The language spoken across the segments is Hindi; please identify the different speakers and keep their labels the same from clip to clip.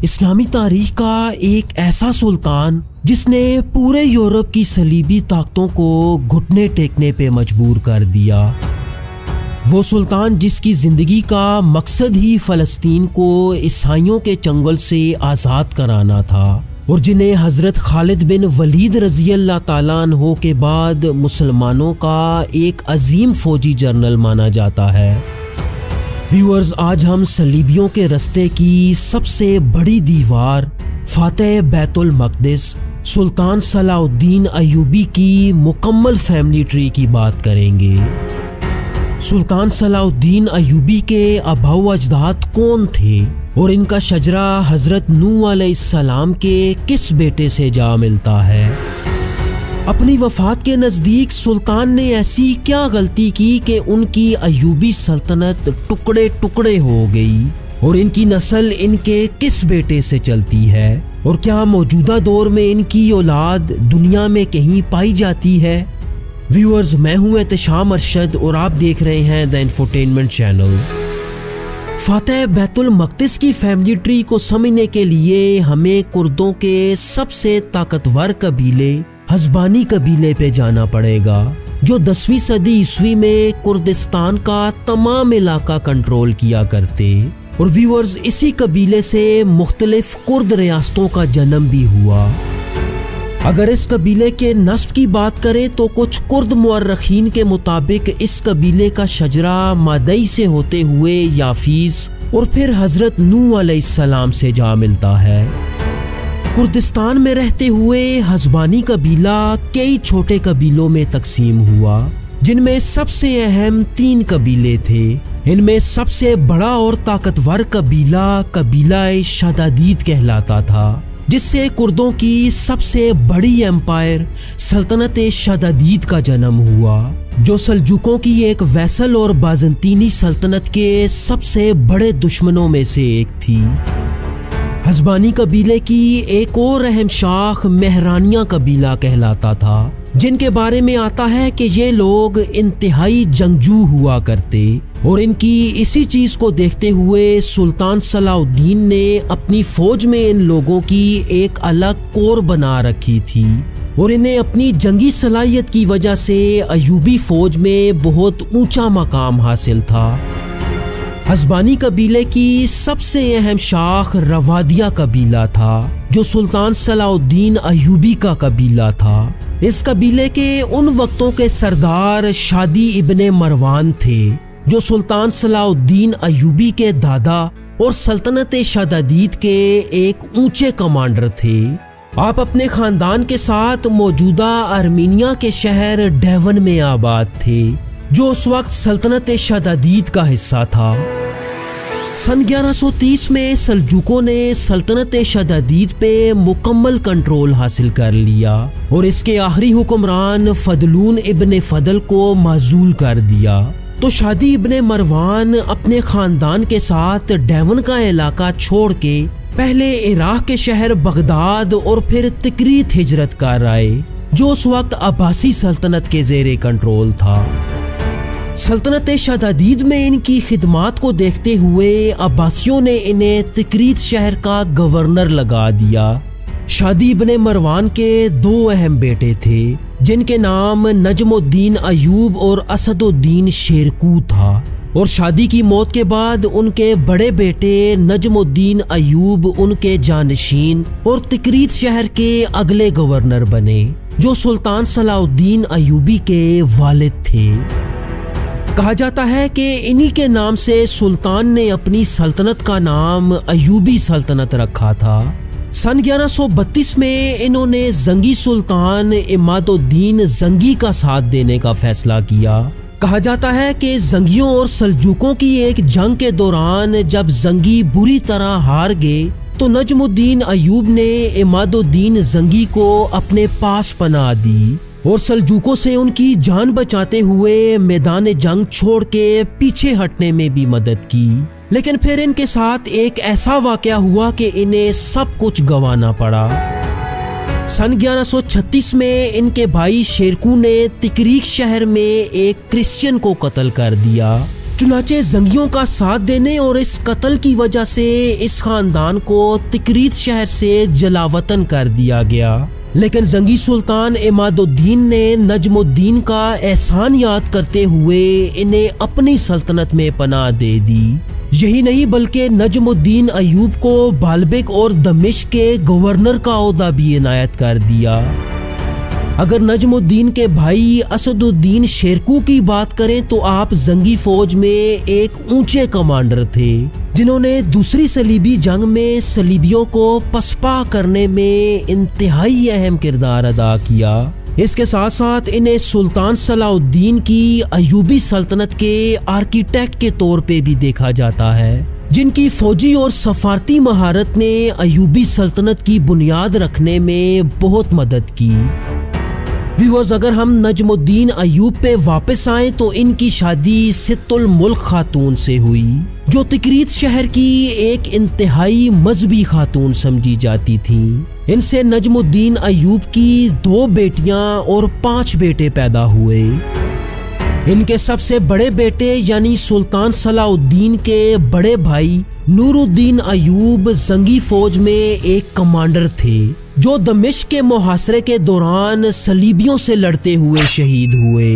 Speaker 1: इस्लामी तारीख का एक ऐसा सुल्तान जिसने पूरे यूरोप की सलीबी ताकतों को घुटने टेकने पे मजबूर कर दिया। वो सुल्तान जिसकी ज़िंदगी का मकसद ही फ़लस्तीन को ईसाइयों के चंगुल से आज़ाद कराना था और जिन्हें हज़रत खालिद बिन वलीद रज़ी अल्लाह ताला अन्हो के बाद मुसलमानों का एक अजीम फ़ौजी जनरल माना जाता है। व्यूअर्स, आज हम सलीबियों के रास्ते की सबसे बड़ी दीवार फातेह बैतुल मक़दिस सुल्तान सलाहुद्दीन अय्यूबी की मुकम्मल फैमिली ट्री की बात करेंगे। सुल्तान सलाहुद्दीन अय्यूबी के आबाओ अजदाद कौन थे और इनका शजरा हज़रत नूह अलैहिस्सलाम के किस बेटे से जा मिलता है। अपनी वफ़ात के नज़दीक सुल्तान ने ऐसी क्या गलती की कि उनकी अय्यूबी सल्तनत टुकड़े टुकड़े हो गई और इनकी नस्ल इनके किस बेटे से चलती है और क्या मौजूदा दौर में इनकी औलाद दुनिया में कहीं पाई जाती है। व्यूअर्स, मैं हूं एहतशाम अरशद और आप देख रहे हैं द इंफोटेनमेंट चैनल। फातेह बैतुल मक़दिस की फैमिली ट्री को समझने के लिए हमें कुर्दों के सबसे ताकतवर कबीले हज़बानी कबीले पे जाना पड़ेगा, जो 10वीं सदी ईस्वी में कुर्दिस्तान का तमाम इलाका कंट्रोल किया करते। और व्यूअर्स, इसी कबीले से मुख्तलिफ कुर्द रियासतों का जन्म भी हुआ। अगर इस कबीले के नस्ब की बात करें तो कुछ कुर्द मुअर्रखीन के मुताबिक इस कबीले का शजरा मादई से होते हुए याफीस और फिर हज़रत नूह अलैहिस्सलाम से जा मिलता है। कुर्दिस्तान में रहते हुए हज़बानी कबीला कई छोटे कबीलों में तकसीम हुआ, जिनमें सबसे अहम 3 कबीले थे। इनमें सबसे बड़ा और ताकतवर कबीला शदादीद कहलाता था, जिससे कुर्दों की सबसे बड़ी एम्पायर सल्तनत शदादीद का जन्म हुआ, जो सल्जुकों की एक वैसल और बाज़ंतीनी सल्तनत के सबसे बड़े दुश्मनों में से एक थी। हज़बानी कबीले की एक और अहम शाख मेहरानिया कबीला कहलाता था, जिनके बारे में आता है कि ये लोग इंतहाई जंगजू हुआ करते और इनकी इसी चीज़ को देखते हुए सुल्तान सलाहुद्दीन ने अपनी फ़ौज में इन लोगों की एक अलग कोर बना रखी थी और इन्हें अपनी जंगी सलाहियत की वजह से अय्यूबी फ़ौज में बहुत ऊंचा मकाम हासिल था। हज़बानी कबीले की सबसे अहम शाख रवादिया कबीला था, जो सुल्तान सलाहुद्दीन अय्यूबी का कबीला था। इस कबीले के उन वक्तों के सरदार शादी इब्ने मरवान थे, जो सुल्तान सलाहुद्दीन अय्यूबी के दादा और सल्तनत शदादीद के एक ऊंचे कमांडर थे। आप अपने खानदान के साथ मौजूदा आर्मीनिया के शहर डेवन में आबाद थे, जो उस वक्त सल्तनत शदादीद का हिस्सा था। सन 1130 में सल्जुकों ने सल्तनत शदादीद पे मुकम्मल कंट्रोल हासिल कर लिया और इसके आखिरी हुक्मरान फदलून इब्ने फदल को माजूल कर दिया। तो शादी इब्ने मरवान अपने खानदान के साथ डेवन का इलाका छोड़ के पहले इराक के शहर बगदाद और फिर तिकरीत हिजरत कर आए, जो उस वक्त अब्बासी सल्तनत के ज़ेरे कंट्रोल था। सल्तनत शदादीद में इनकी खिदमात को देखते हुए अब्बासियों ने इन्हें तिकरीत शहर का गवर्नर लगा दिया। शादी इब्ने मरवान के 2 अहम बेटे थे, जिनके नाम नजमुद्दीन अयूब और असदुद्दीन शेरकू था और शादी की मौत के बाद उनके बड़े बेटे नजमुद्दीन अयूब उनके जानशीन और तिकरीत शहर के अगले गवर्नर बने, जो सुल्तान सलाहुद्दीन अय्यूबी के वालिद थे। कहा जाता है कि इन्हीं के नाम से सुल्तान ने अपनी सल्तनत का नाम अय्यूबी सल्तनत रखा था। सन 1132 में इन्होंने जंगी सुल्तान इमादुद्दीन जंगी का साथ देने का फैसला किया। कहा जाता है कि जंगियों और सल्जुकों की एक जंग के दौरान जब जंगी बुरी तरह हार गए तो नजमुद्दीन अयूब ने इमादुद्दीन जंगी को अपने पास पनाह दी और सल्जुकों से उनकी जान बचाते हुए मैदान जंग छोड़ के पीछे हटने में भी मदद की। लेकिन फिर इनके साथ एक ऐसा वाकया हुआ कि इन्हें सब कुछ गंवाना पड़ा। सन 1136 में इनके भाई शेरकू ने तिकरीक शहर में एक क्रिश्चियन को कत्ल कर दिया, चुनाचे जंगियों का साथ देने और इस कत्ल की वजह से इस खानदान को तिकरीत शहर से जलावतन कर दिया गया। लेकिन जंगी सुल्तान इमादुद्दीन ने नजमुद्दीन का एहसान याद करते हुए इन्हें अपनी सल्तनत में पनाह दे दी। यही नहीं बल्कि नजमुद्दीन अयूब को बाल्बिक और दमिश्क के गवर्नर का ओहदा भी इनायत कर दिया। अगर नजमुद्दीन के भाई असदुद्दीन शेरकू की बात करें तो आप जंगी फौज में एक ऊंचे कमांडर थे, जिन्होंने दूसरी सलीबी जंग में सलीबियों को पसपा करने में इंतहाई अहम किरदार अदा किया। इसके साथ साथ इन्हें सुल्तान सलाउद्दीन की अयूबी सल्तनत के आर्किटेक्ट के तौर पे भी देखा जाता है, जिनकी फौजी और सफारती महारत ने अयूबी सल्तनत की बुनियाद रखने में बहुत मदद की। व्यूअर्स, अगर हम नजमुद्दीन अयूब पे वापस आएं तो इनकी शादी सित्तुल मुल्क खातून से हुई, जो तिकरीत शहर की एक इंतहाई मजहबी खातून समझी जाती थी। इनसे नजमुद्दीन अयूब की 2 बेटियां और 5 बेटे पैदा हुए। इनके सबसे बड़े बेटे यानी सुल्तान सलाउद्दीन के बड़े भाई नूरुद्दीन अयूब जंगी फौज में एक कमांडर थे, जो दमिश्क के मुहासरे के दौरान सलीबियों से लड़ते हुए शहीद हुए।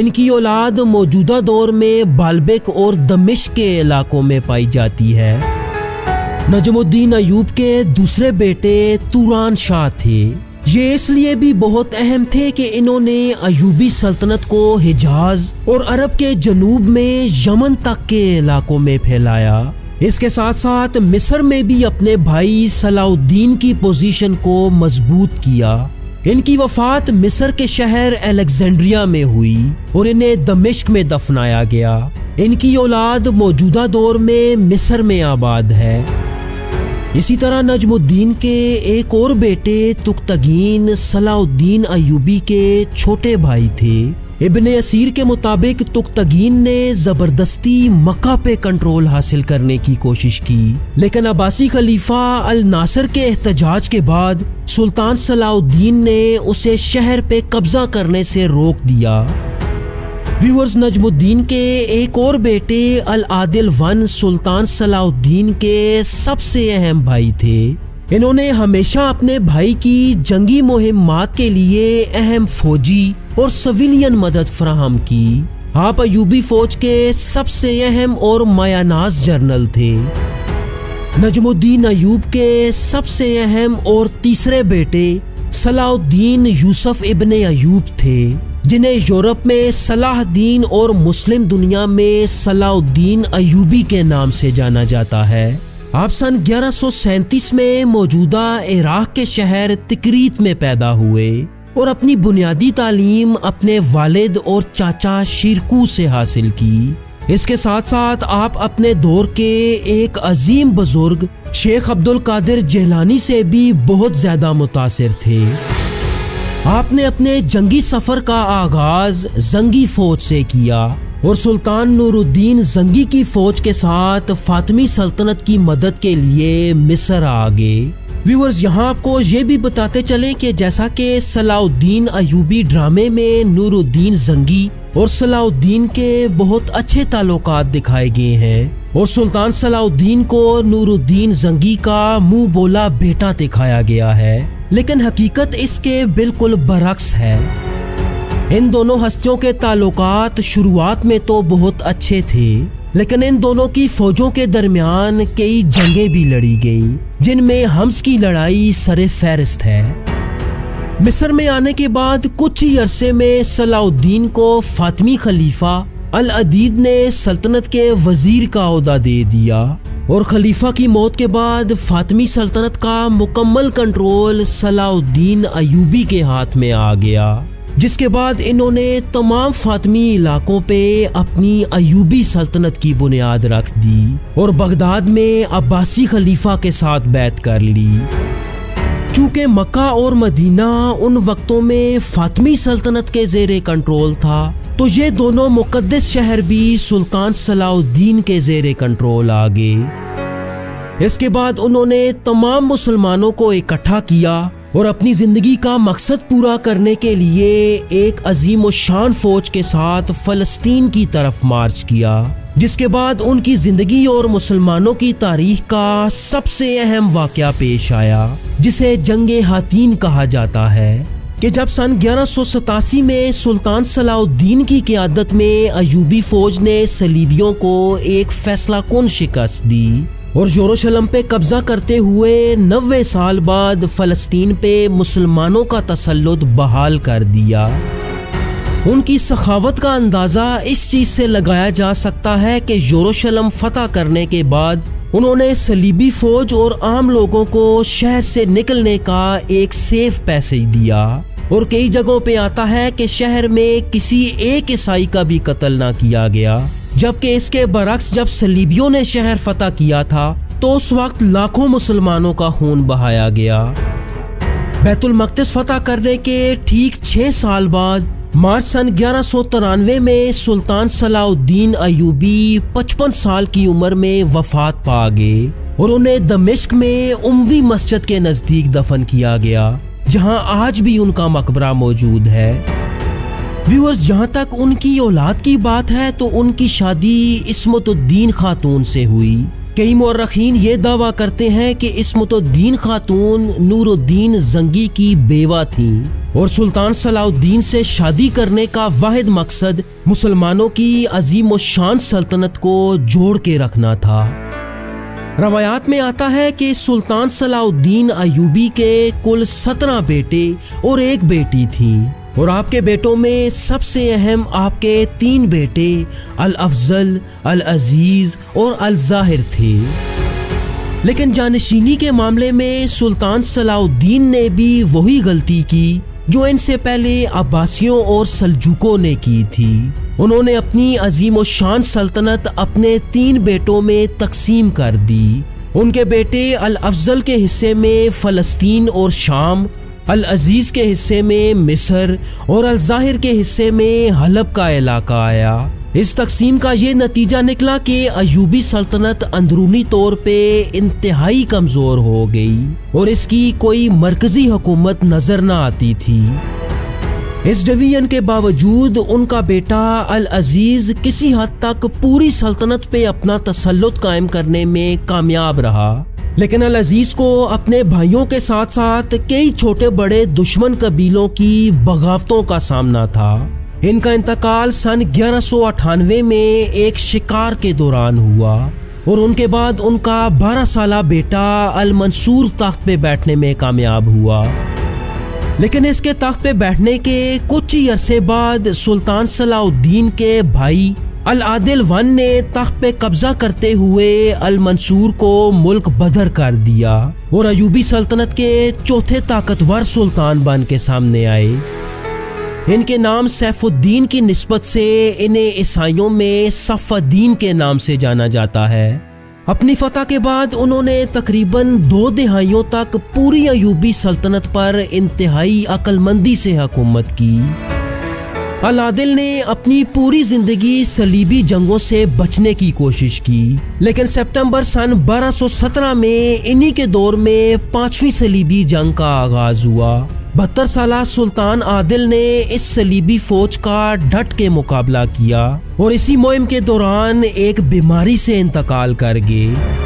Speaker 1: इनकी औलाद मौजूदा दौर में बाल्बिक और दमिश्क के इलाकों में पाई जाती है। नजमुद्दीन अयूब के दूसरे बेटे तुरान शाह थे। ये इसलिए भी बहुत अहम थे कि इन्होंने अयूबी सल्तनत को हिजाज और अरब के जनूब में यमन तक के इलाकों में फैलाया। इसके साथ साथ मिस्र में भी अपने भाई सलाउद्दीन की पोजीशन को मजबूत किया। इनकी वफात मिस्र के शहर अलेक्जेंड्रिया में हुई और इन्हें दमिश्क में दफनाया गया। इनकी औलाद मौजूदा दौर में मिस्र में आबाद है। इसी तरह नजमुद्दीन के एक और बेटे तुक्तगीन सलाउद्दीन अयूबी के छोटे भाई थे। इब्ने असीर के मुताबिक तुक्तगीन ने जबरदस्ती मक्का पे कंट्रोल हासिल करने की कोशिश की, लेकिन अब्बासी खलीफा अल नासर के एहतजाज के बाद सुल्तान सलाउद्दीन ने उसे शहर पे कब्जा करने से रोक दिया। व्यूअर्स, नजमुद्दीन के एक और बेटे अल आदिल वन सुल्तान सलाउद्दीन के सबसे अहम भाई थे। इन्होंने हमेशा अपने भाई की जंगी मुहिम्मात के लिए अहम फौजी और सिविलियन मदद फराहम की। आप अयूबी फौज के सबसे अहम और मायानाज जनरल थे। नजमुद्दीन अयूब के सबसे अहम और तीसरे बेटे सलाउद्दीन यूसुफ इब्ने अयूब थे, जिन्हें यूरोप में सलाहुद्दीन और मुस्लिम दुनिया में सलाउद्दीन अयूबी के नाम से जाना जाता है। आप सन 1137 में मौजूदा इराक के शहर तिकरीत में पैदा हुए और अपनी बुनियादी तालीम अपने वालिद और चाचा शिरकू से हासिल की। इसके साथ साथ आप अपने दौर के एक अजीम बुजुर्ग शेख अब्दुल कादिर जिलानी से भी बहुत ज्यादा मुतासिर थे। आपने अपने जंगी सफर का आगाज जंगी फौज से किया और सुल्तान नूरुद्दीन जंगी की फौज के साथ फातिमी सल्तनत की मदद के लिए मिस्र आ गए। व्यूअर्स, यहाँ आपको ये भी बताते चलें कि जैसा कि सलाउद्दीन अयूबी ड्रामे में नूरुद्दीन जंगी और सलाउद्दीन के बहुत अच्छे ताल्लुकात दिखाए गए हैं और सुल्तान सलाउद्दीन को नूरुद्दीन जंगी का मुंह बोला बेटा दिखाया गया है, लेकिन हकीकत इसके बिल्कुल बरक्स है। इन दोनों हस्तियों के ताल्लुकात शुरुआत में तो बहुत अच्छे थे, लेकिन इन दोनों की फौजों के दरमियान कई जंगें भी लड़ी गईं, जिनमें हम्स की लड़ाई सरे फहरिस्त है। मिस्र में आने के बाद कुछ ही अरसे में सलाउद्दीन को फातिमी खलीफा अल अदीद ने सल्तनत के वजीर का ओहदा दे दिया और खलीफा की मौत के बाद फातिमी सल्तनत का मुकम्मल कंट्रोल सलाउद्दीन अयूबी के हाथ में आ गया, जिसके बाद इन्होंने तमाम फातिमी इलाकों पे अपनी अयूबी सल्तनत की बुनियाद रख दी और बगदाद में अब्बासी खलीफा के साथ बैत कर ली। चूँकि मक्का और मदीना उन वक्तों में फातिमी सल्तनत के ज़ेरे कंट्रोल था, तो ये दोनों मुकद्दस शहर भी सुल्तान सलाउद्दीन के ज़ेरे कंट्रोल आ गए। इसके बाद उन्होंने तमाम मुसलमानों को इकट्ठा किया और अपनी जिंदगी का मकसद पूरा करने के लिए एक अजीम शान फौज के साथ फलस्तीन की तरफ मार्च किया। जिसके बाद उनकी जिंदगी और मुसलमानों की तारीख का सबसे अहम वाकया पेश आया, जिसे जंगे हातीन कहा जाता है, कि जब सन 1187 में सुल्तान सलाउद्दीन की क़यादत में अयूबी फौज ने सलीबियों को एक फैसलाकुन शिकस्त दी और यरूशलेम पे कब्जा करते हुए 90 साल बाद फ़लस्तीन पे मुसलमानों का तसल्लुत बहाल कर दिया। उनकी सखावत का अंदाज़ा इस चीज़ से लगाया जा सकता है कि यरूशलेम फतह करने के बाद उन्होंने सलीबी फौज और आम लोगों को शहर से निकलने का एक सेफ पैसेज दिया, और कई जगहों पे आता है कि शहर में किसी एक ईसाई का भी कत्ल ना किया गया, जबकि इसके बरक्स जब सलीबियों ने शहर फतह किया था तो उस वक्त लाखों मुसलमानों का खून बहाया गया। बैतुल मक़दिस फतह करने के ठीक 6 साल बाद मार्च सन 1193 में सुल्तान सलाउद्दीन अयूबी 55 साल की उम्र में वफात पा गए और उन्हें दमिश्क में उम्वी मस्जिद के नज़दीक दफन किया गया, जहां आज भी उनका मकबरा मौजूद है। व्यूअर्स, जहां तक उनकी औलाद की बात है तो उनकी शादी इस्मतुद्दीन खातून से हुई। कई मुअर्रिखीन ये दावा करते हैं कि इस्मतुद्दीन खातून नूरुद्दीन जंगी की बेवा थीं और सुल्तान सलाउद्दीन से शादी करने का वाहिद मकसद मुसलमानों की अजीम शान सल्तनत को जोड़ के रखना था। रवायात में आता है कि सुल्तान सलाउद्दीन अयूबी के कुल 17 बेटे और एक बेटी थी, और आपके बेटों में सबसे अहम आपके 3 बेटे अल अफजल, अल अजीज और अल जाहिर थे। लेकिन जानशीनी के मामले में सुल्तान सलाउद्दीन ने भी वही गलती की जो इनसे पहले अब्बासियों और सल्जूकों ने की थी। उन्होंने अपनी अजीम शान सल्तनत अपने 3 बेटों में तकसीम कर दी। उनके बेटे अल अफजल के हिस्से में फ़लस्तीन और शाम, अल अजीज के हिस्से में मिस्र और अल जाहिर के हिस्से में हलब का इलाका आया। इस तकसीम का ये नतीजा निकला कि अयूबी सल्तनत अंदरूनी तौर पे इंतहाई कमज़ोर हो गई और इसकी कोई मरकजी हुकूमत नज़र न आती थी। इस डिवीजन के बावजूद उनका बेटा अल अजीज किसी हद तक पूरी सल्तनत पे अपना तसल्लुत कायम करने में कामयाब रहा, लेकिन अल अजीज को अपने भाइयों के साथ साथ कई छोटे बड़े दुश्मन कबीलों की बगावतों का सामना था। इनका इंतकाल सन 1198 में एक शिकार के दौरान हुआ और उनके बाद उनका 12 साला बेटा अल मंसूर तख्त पे बैठने में कामयाब हुआ। लेकिन इसके तख्त पे बैठने के कुछ ही अरसे बाद सुल्तान सलाउद्दीन के भाई अल आदिल वन ने तख्त पे कब्जा करते हुए अल मंसूर को मुल्क बदर कर दिया और अयूबी सल्तनत के चौथे ताकतवर सुल्तान बन के सामने आए। इनके नाम सैफुद्दीन की निस्बत से इन्हें ईसाइयों में सफ़ुद्दीन के नाम से जाना जाता है। अपनी फतह के बाद उन्होंने तकरीबन 2 दहाइयों तक पूरी अयूबी सल्तनत पर इंतहाई अक्लमंदी से हुकूमत की। अल आदिल ने अपनी पूरी जिंदगी सलीबी जंगों से बचने की कोशिश की, लेकिन सितंबर सन 1217 में इन्हीं के दौर में 5वीं सलीबी जंग का आगाज हुआ। 72 साला सुल्तान आदिल ने इस सलीबी फौज का डट के मुकाबला किया और इसी मुहिम के दौरान एक बीमारी से इंतकाल कर गए।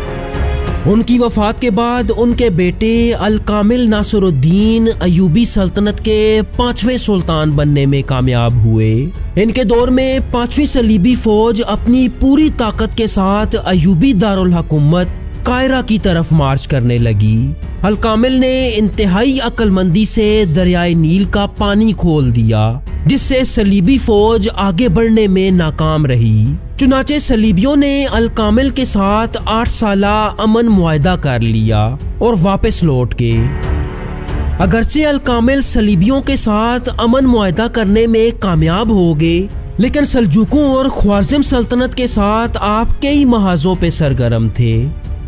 Speaker 1: उनकी वफात के बाद उनके बेटे अल कामिल नासिरुद्दीन अयूबी सल्तनत के 5वें सुल्तान बनने में कामयाब हुए। इनके दौर में 5वीं सलीबी फौज अपनी पूरी ताकत के साथ अयूबी दारुल हुकूमत कायरा की तरफ मार्च करने लगी। अल कामिल ने इंतहाई अक्लमंदी से दरियाए नील का पानी खोल दिया, जिससे सलीबी फौज आगे बढ़ने में नाकाम रही। चुनाचे सलीबियों ने अल कामिल के साथ 8 साला अमन मुआहदा कर लिया और वापस लौट के। अगरचे अल कामिल सलीबियों के साथ अमन मुआहदा करने में कामयाब हो गए, लेकिन सल्जूकों और ख्वारिज़म सल्तनत के साथ आप कई महाजों पे सरगर्म थे।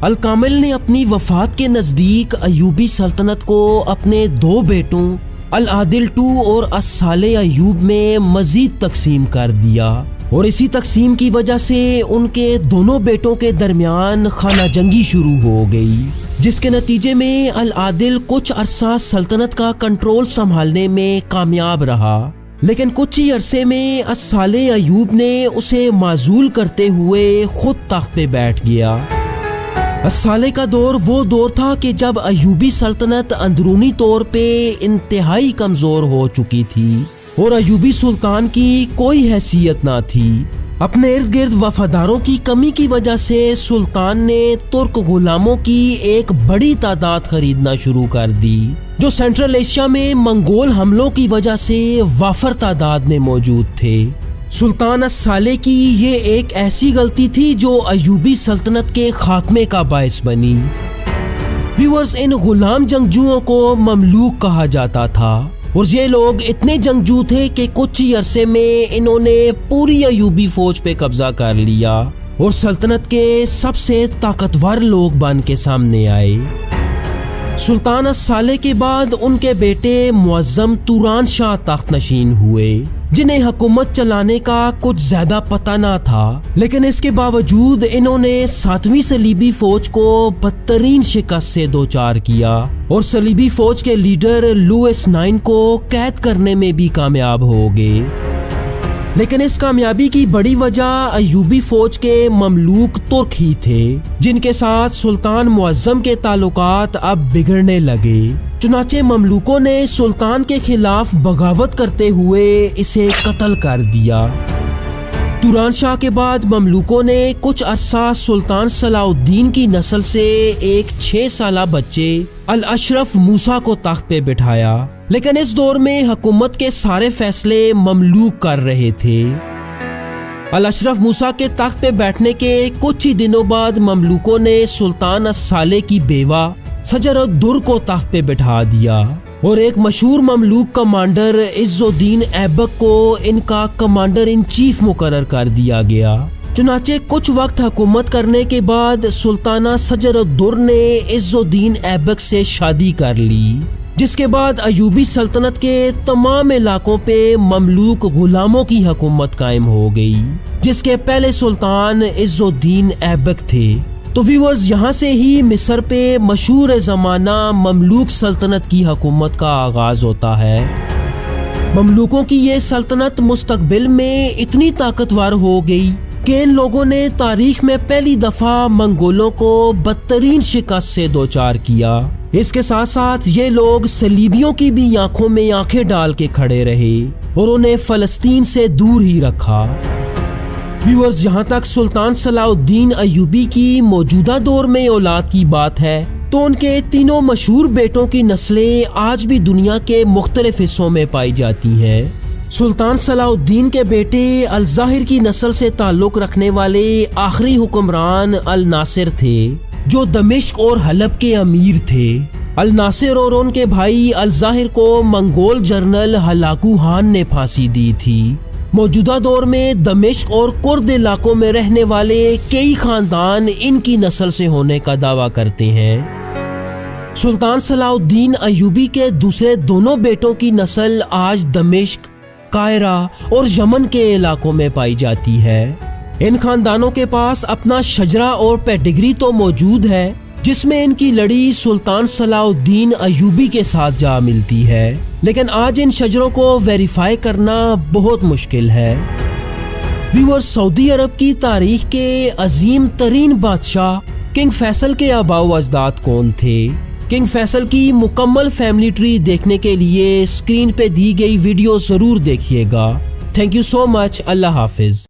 Speaker 1: अल कामिल ने अपनी वफात के नज़दीक अयूबी सल्तनत को अपने 2 बेटों अल आदिल II और अस्साले अयूब में मजीद तकसीम कर दिया और इसी तकसीम की वजह से उनके दोनों बेटों के दरमियान खाना जंगी शुरू हो गई, जिसके नतीजे में अल आदिल कुछ अरसा सल्तनत का कंट्रोल संभालने में कामयाब रहा, लेकिन कुछ ही अरसे में अस्साले अयूब ने उसे माजूल करते हुए खुद तख्त पे बैठ गया। अस्साले का दौर वो दौर था कि जब अयूबी सल्तनत अंदरूनी तौर पे इंतहाई कमजोर हो चुकी थी और अयूबी सुल्तान की कोई हैसियत ना थी। अपने इर्द गिर्द वफादारों की कमी की वजह से सुल्तान ने तुर्क गुलामों की एक बड़ी तादाद खरीदना शुरू कर दी, जो सेंट्रल एशिया में मंगोल हमलों की वजह से वाफर तादाद में मौजूद थे। सुल्तान अस्साले की ये एक ऐसी गलती थी जो अयूबी सल्तनत के खात्मे का बायस बनी। व्यूअर्स, इन गुलाम जंगजुओं को ममलूक कहा जाता था और ये लोग इतने जंगजू थे कि कुछ ही अरसे में इन्होंने पूरी अयूबी फौज पे कब्जा कर लिया और सल्तनत के सबसे ताकतवर लोग बन के सामने आए। सुल्तान अस्साले के बाद उनके बेटे मुअज्जम तुरान शाह तख्त नशीन हुए, जिन्हें हुकूमत चलाने का कुछ ज्यादा पता ना था, लेकिन इसके बावजूद इन्होंने 7वीं सलीबी फौज को बदतरीन शिकस्त से दो चार किया और सलीबी फौज के लीडर लुइस 9 को कैद करने में भी कामयाब हो गए। लेकिन इस कामयाबी की बड़ी वजह अयूबी फौज के ममलूक तुर्क ही थे, जिनके साथ सुल्तान मुअज्जम के ताल्लुकात अब बिगड़ने लगे। चुनाचे ममलूकों ने सुल्तान के खिलाफ बगावत करते हुए इसे कत्ल कर दिया। तुरान शाह के बाद ममलूकों ने कुछ अरसा सुल्तान सलाउद्दीन की नस्ल से एक 6 साला बच्चे अल अशरफ मूसा को तख्त पे बिठाया, लेकिन इस दौर में हुकूमत के सारे फैसले ममलूक कर रहे थे। अल अशरफ मूसा के तख्त पे बैठने के कुछ ही दिनों बाद ममलूकों ने सुल्तान अस्साले की बेवा सजर दुर को तख्त पे बिठा दिया और एक मशहूर ममलूक कमांडर इज्जुद्दीन ऐबक को इनका कमांडर इन चीफ मुकर्रर कर दिया गया। चुनाचे कुछ वक्त हुकूमत करने के बाद सुल्ताना सजर दुर ने इज्जुद्दीन ऐबक से शादी कर ली, जिसके बाद अयूबी सल्तनत के तमाम इलाकों पे ममलूक गुलामों की हुकूमत कायम हो गई, जिसके पहले सुल्तान इज्जुद्दीन ऐबक थे। तो व्यूअर्स, यहाँ से ही मिस्र पे मशहूर ज़माना ममलूक सल्तनत की हुकूमत का आगाज होता है। ममलूकों की ये सल्तनत मुस्तकबिल में इतनी ताकतवर हो गई कि इन लोगों ने तारीख में पहली दफा मंगोलों को बदतरीन शिकस्त से दो चार किया। इसके साथ साथ ये लोग सलीबियों की भी आंखों में आंखें डाल के खड़े रहे और उन्हें फलस्तीन से दूर ही रखा। व्यूअर्स, जहाँ तक सुल्तान सलाउद्दीन अयूबी की मौजूदा दौर में औलाद की बात है, तो उनके तीनों मशहूर बेटों की नस्लें आज भी दुनिया के मुख्तलिफ हिस्सों में पाई जाती हैं। सुल्तान सलाउद्दीन के बेटे अल ज़ाहिर की नस्ल से ताल्लुक रखने वाले आखिरी हुक्मरान अल नासिर थे, जो दमिश्क और हलब के अमीर थे। अल नासिर और उनके भाई अल ज़ाहिर को मंगोल जनरल हलाकू खान ने फांसी दी थी। मौजूदा दौर में दमिश्क और कुर्द इलाकों में रहने वाले कई खानदान इनकी नस्ल से होने का दावा करते हैं। सुल्तान सलाउद्दीन अयूबी के दूसरे दोनों बेटों की नस्ल आज दमिश्क, कायरा और यमन के इलाकों में पाई जाती है। इन खानदानों के पास अपना शजरा और पेडिग्री तो मौजूद है, जिसमें इनकी लड़ी सुल्तान सलाउद्दीन अयूबी के साथ जा मिलती है, लेकिन आज इन शजरों को वेरीफाई करना बहुत मुश्किल है। व्यूअर्स, सऊदी अरब की तारीख के अजीम तरीन बादशाह किंग फैसल के आबाओ अजदाद कौन थे? किंग फैसल की मुकम्मल फैमिली ट्री देखने के लिए स्क्रीन पे दी गई वीडियो जरूर देखिएगा। Thank you so much. Allah Hafiz.